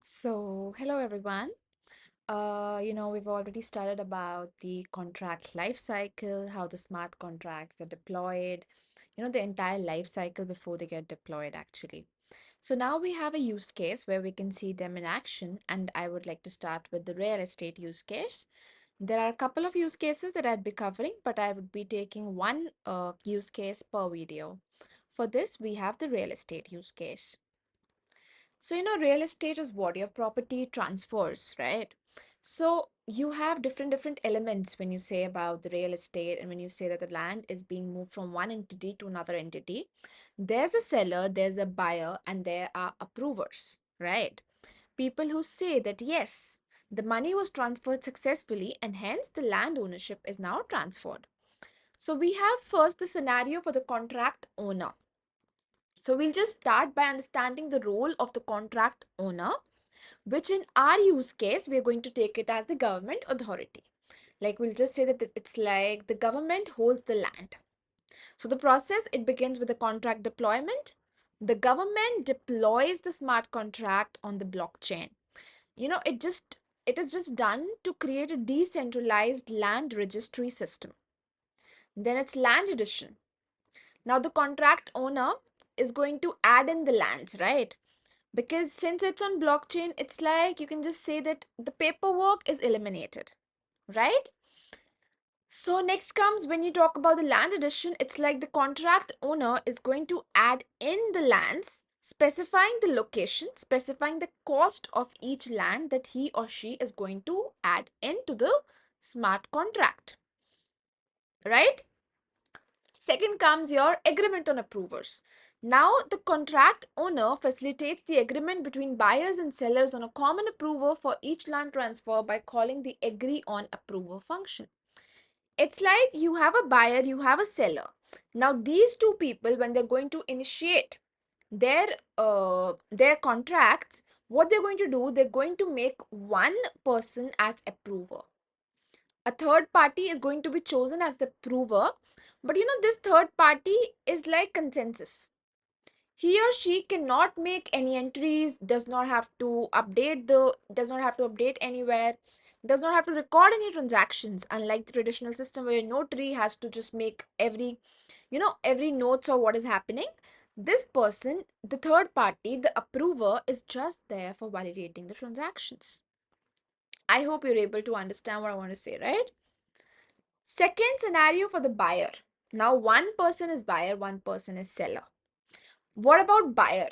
Hello everyone. We've already started about the contract life cycle, how the smart contracts are deployed, the entire life cycle before they get deployed actually. So now we have a use case where we can see them in action, and I would like to start with the real estate use case. There are a couple of use cases that I'd be covering, but I would be taking one use case per video. For this, we have the real estate use case. Real estate is what your property transfers, right? So you have different elements when you say about the real estate and when you say that the land is being moved from one entity to another entity. There's a seller, there's a buyer, and there are approvers, right? People who say that yes, the money was transferred successfully and hence the land ownership is now transferred. So we have first the scenario for the contract owner. So we'll just start by understanding the role of the contract owner, which in our use case, we're going to take it as the government authority. Like we'll just say that it's like the government holds the land. So the process, it begins with the contract deployment. The government deploys the smart contract on the blockchain. It is just done to create a decentralized land registry system. Then it's land edition. Now the contract owner is going to add in the lands, right? Because since it's on blockchain, it's like you can just say that the paperwork is eliminated, right? So next comes when you talk about the land edition, it's like the contract owner is going to add in the lands, specifying the location, specifying the cost of each land that he or she is going to add into the smart contract, right? Second comes your agreement on approvers. Now, the contract owner facilitates the agreement between buyers and sellers on a common approver for each land transfer by calling the agree on approver function. It's like you have a buyer, you have a seller. Now, these two people, when they're going to initiate their contracts, what they're going to do, they're going to make one person as approver. A third party is going to be chosen as the approver, but this third party is like consensus. He or she cannot make any entries, does not have to update anywhere, does not have to record any transactions, unlike the traditional system where a notary has to just make every notes of what is happening. This person, the third party, the approver, is just there for validating the transactions. I hope you're able to understand what I want to say, right? Second scenario for the buyer. Now, one person is buyer, one person is seller. What about buyer?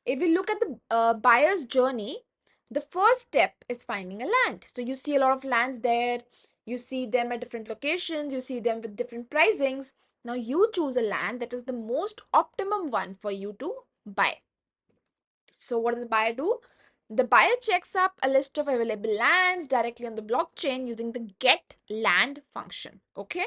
If we look at the buyer's journey, the first step is finding a land. So you see a lot of lands there. You see them at different locations. You see them with different pricings. Now you choose a land that is the most optimum one for you to buy. So what does the buyer do? The buyer checks up a list of available lands directly on the blockchain using the get land function. Okay.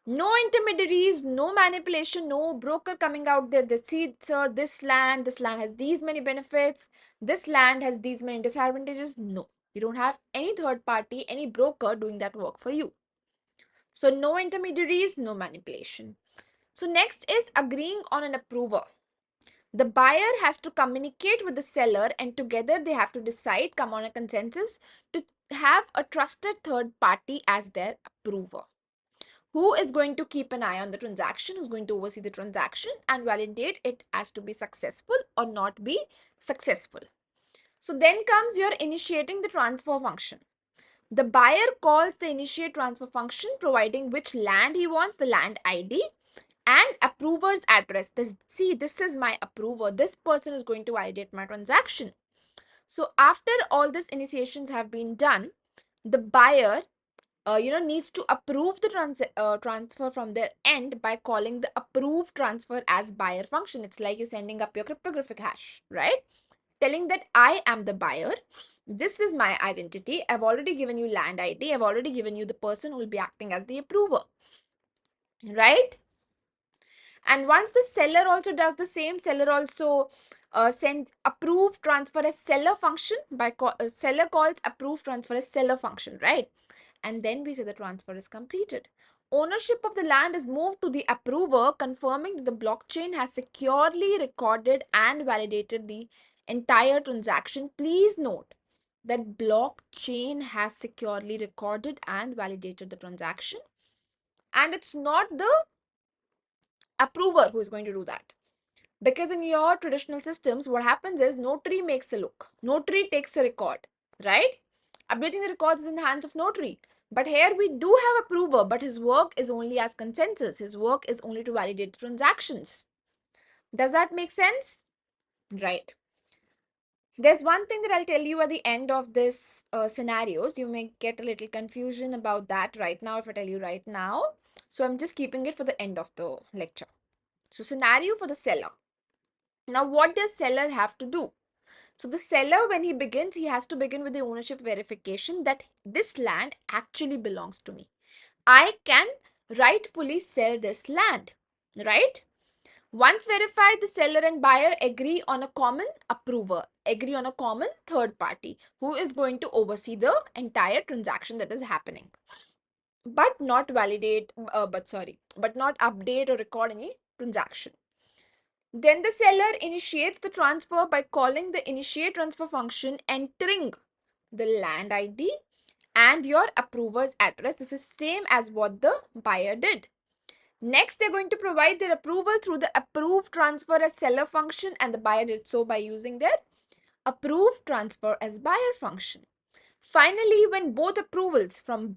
No intermediaries, no manipulation, no broker coming out there that see, sir, this land has these many benefits, this land has these many disadvantages. No, you don't have any third party, any broker doing that work for you. So no intermediaries, no manipulation. So next is agreeing on an approver. The buyer has to communicate with the seller and together they have to decide, come on a consensus to have a trusted third party as their approver, who is going to keep an eye on the transaction, who's going to oversee the transaction and validate it as to be successful or not be successful. So then comes your initiating the transfer function. The buyer calls the initiate transfer function, providing which land he wants, the land ID, and approver's address. This is my approver. This person is going to validate my transaction. So after all these initiations have been done, the buyer needs to approve the transfer from their end by calling the approveTransferAsBuyer function. It's like you're sending up your cryptographic hash, right? Telling that I am the buyer. This is my identity. I've already given you land ID. I've already given you the person who will be acting as the approver, right? And once the seller also does the same, seller also sends approveTransferAsSeller function by seller calls approveTransferAsSeller function, right? And then we say the transfer is completed. Ownership of the land is moved to the approver, confirming that the blockchain has securely recorded and validated the entire transaction, please note that blockchain has securely recorded and validated the transaction, and it's not the approver who is going to do that. Because in your traditional systems, what happens is notary makes a look, notary takes a record, right? Updating the records is in the hands of notary. But here we do have approver, but his work is only as consensus. His work is only to validate the transactions. Does that make sense? Right. There's one thing that I'll tell you at the end of this scenarios. You may get a little confusion about that right now if I tell you right now. So I'm just keeping it for the end of the lecture. So scenario for the seller. Now, what does seller have to do? So the seller, when he begins, he has to begin with the ownership verification that this land actually belongs to me. I can rightfully sell this land, right? Once verified, the seller and buyer agree on a common approver, agree on a common third party who is going to oversee the entire transaction that is happening, but not validate, but not update or record any transaction. Then the seller initiates the transfer by calling the initiateTransfer function, entering the land ID and your approver's address. This is same as what the buyer did. Next, they're going to provide their approval through the approveTransferAsSeller function, and the buyer did so by using their approveTransferAsBuyer function. Finally, when both approvals from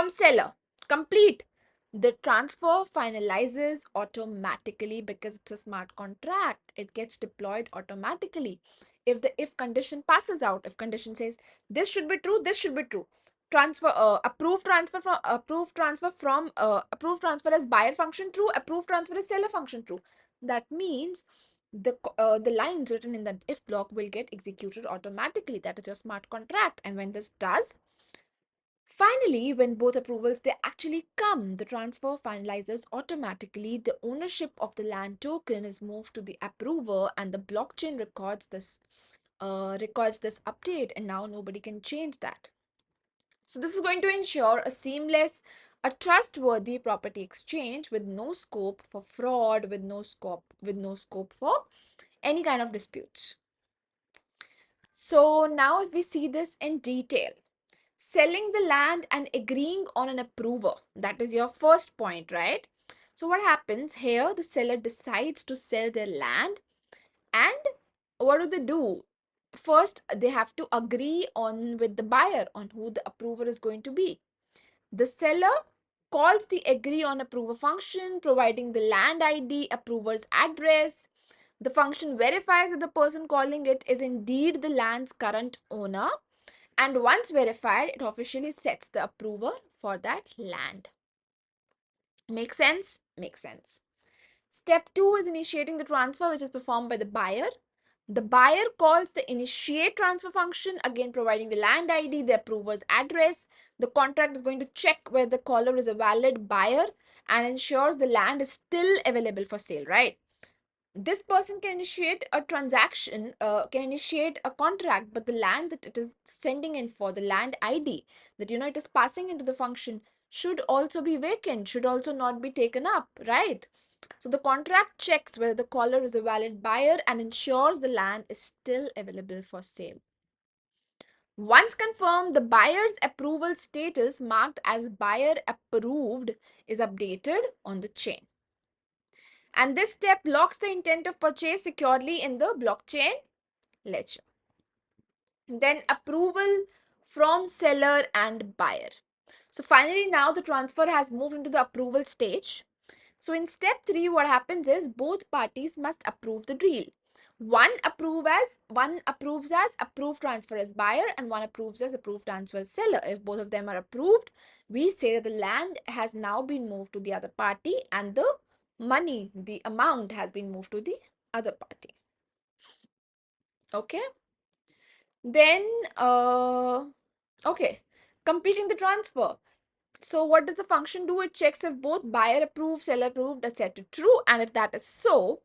seller complete, the transfer finalizes automatically because it's a smart contract. It gets deployed automatically. If the if condition passes out, if condition says this should be true, this should be true. Approve transfer as buyer function true, approve transfer as seller function true. That means the lines written in the if block will get executed automatically. That is your smart contract. And when this does, finally, when both approvals they actually come, the transfer finalizes automatically. The ownership of the land token is moved to the approver, and the blockchain records this update, and now nobody can change that. So this is going to ensure a seamless, a trustworthy property exchange with no scope for fraud, with no scope for any kind of disputes. So now if we see this in detail, selling the land and agreeing on an approver, that is your first point, right? So what happens here? The seller decides to sell their land, and what do? First, they have to agree on with the buyer on who the approver is going to be. The seller calls the agree on approver function, providing the land ID, approver's address. The function verifies that the person calling it is indeed the land's current owner, and once verified, it officially sets the approver for that land. Make sense? Makes sense. Step 2 is initiating the transfer, which is performed by the buyer. The buyer calls the initiate transfer function, again providing the land ID, the approver's address. The contract is going to check whether the caller is a valid buyer and ensures the land is still available for sale, right? This person can initiate a transaction, can initiate a contract, but the land that it is sending in for, the land ID that it is passing into the function, should also be vacant, should also not be taken up, right? So the contract checks whether the caller is a valid buyer and ensures the land is still available for sale. Once confirmed, the buyer's approval status marked as buyer approved is updated on the chain. And this step locks the intent of purchase securely in the blockchain ledger. Then approval from seller and buyer. So finally, now the transfer has moved into the approval stage. So in step 3, what happens is both parties must approve the deal. One approves as approve transfer as buyer, and one approves as approve transfer as seller. If both of them are approved, we say that the land has now been moved to the other party, and the money, the amount, has been moved to the other party. Okay. Then okay, completing the transfer. So what does the function do? It checks if both buyer approved, seller approved are set to true, and if that is so,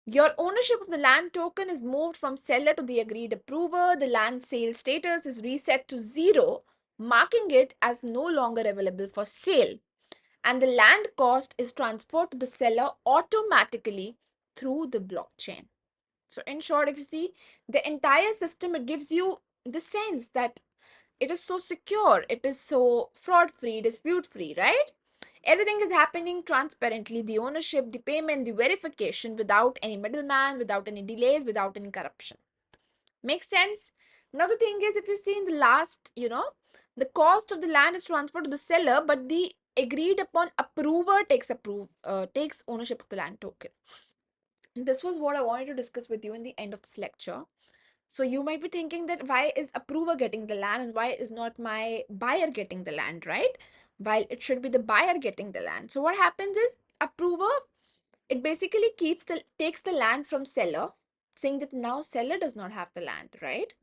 your ownership of the land token is moved from seller to the agreed approver. The land sale status is reset to 0, marking it as no longer available for sale, and the land cost is transferred to the seller automatically through the blockchain. So in short, if you see the entire system, it gives you the sense that it is so secure, it is so fraud free, dispute free, right? Everything is happening transparently, the ownership, the payment, the verification, without any middleman, without any delays, without any corruption. Makes sense? Now the thing is, if you see in the last, the cost of the land is transferred to the seller, but the agreed upon approver takes ownership of the land token. This was what I wanted to discuss with you in the end of this lecture. So you might be thinking that why is approver getting the land and why is not my buyer getting the land, right? While it should be the buyer getting the land. So what happens is approver, it basically takes the land from seller, saying that now seller does not have the land, right?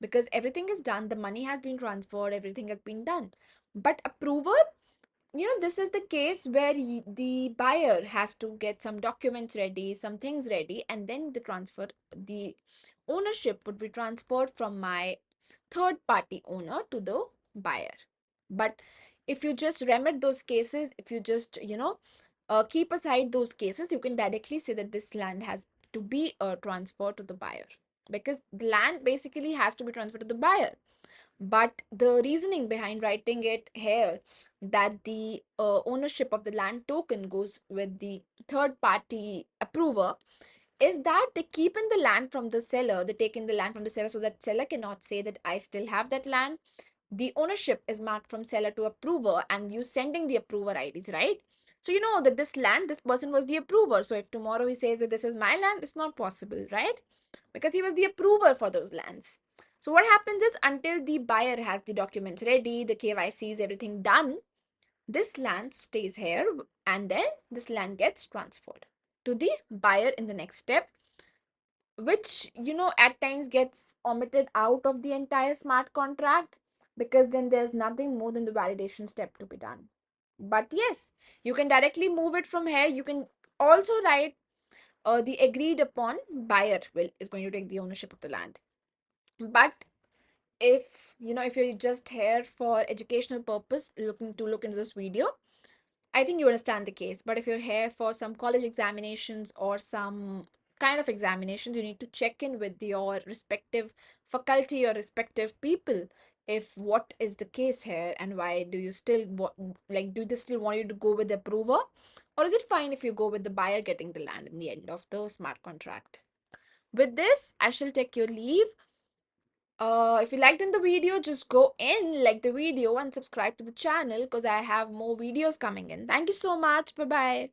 Because everything is done, the money has been transferred, everything has been done. But approver, this is the case where the buyer has to get some documents ready, some things ready, and then the ownership would be transferred from my third party owner to the buyer. But if you just remit those cases, if you just, keep aside those cases, you can directly say that this land has to be transferred to the buyer, because the land basically has to be transferred to the buyer. But the reasoning behind writing it here, that the ownership of the land token goes with the third party approver, is that they keep in the land from the seller, they take in the land from the seller, so that seller cannot say that I still have that land. The ownership is marked from seller to approver, and you sending the approver IDs, right? So you know that this land, this person was the approver. So if tomorrow he says that this is my land, it's not possible, right? Because he was the approver for those lands. So what happens is, until the buyer has the documents ready, the KYC is everything done, this land stays here, and then this land gets transferred to the buyer in the next step, which at times gets omitted out of the entire smart contract, because then there's nothing more than the validation step to be done. But yes, you can directly move it from here. You can also write the agreed upon buyer will is going to take the ownership of the land. But if you're just here for educational purpose, looking to look into this video, I think you understand the case. But if you're here for some college examinations or some kind of examinations, you need to check in with your respective faculty or respective people, if what is the case here, and why do you still do they still want you to go with the approver, or is it fine if you go with the buyer getting the land in the end of the smart contract? With this, I shall take your leave. If you liked in the video, just go in, like the video, and subscribe to the channel, because I have more videos coming in. Thank you so much. Bye bye.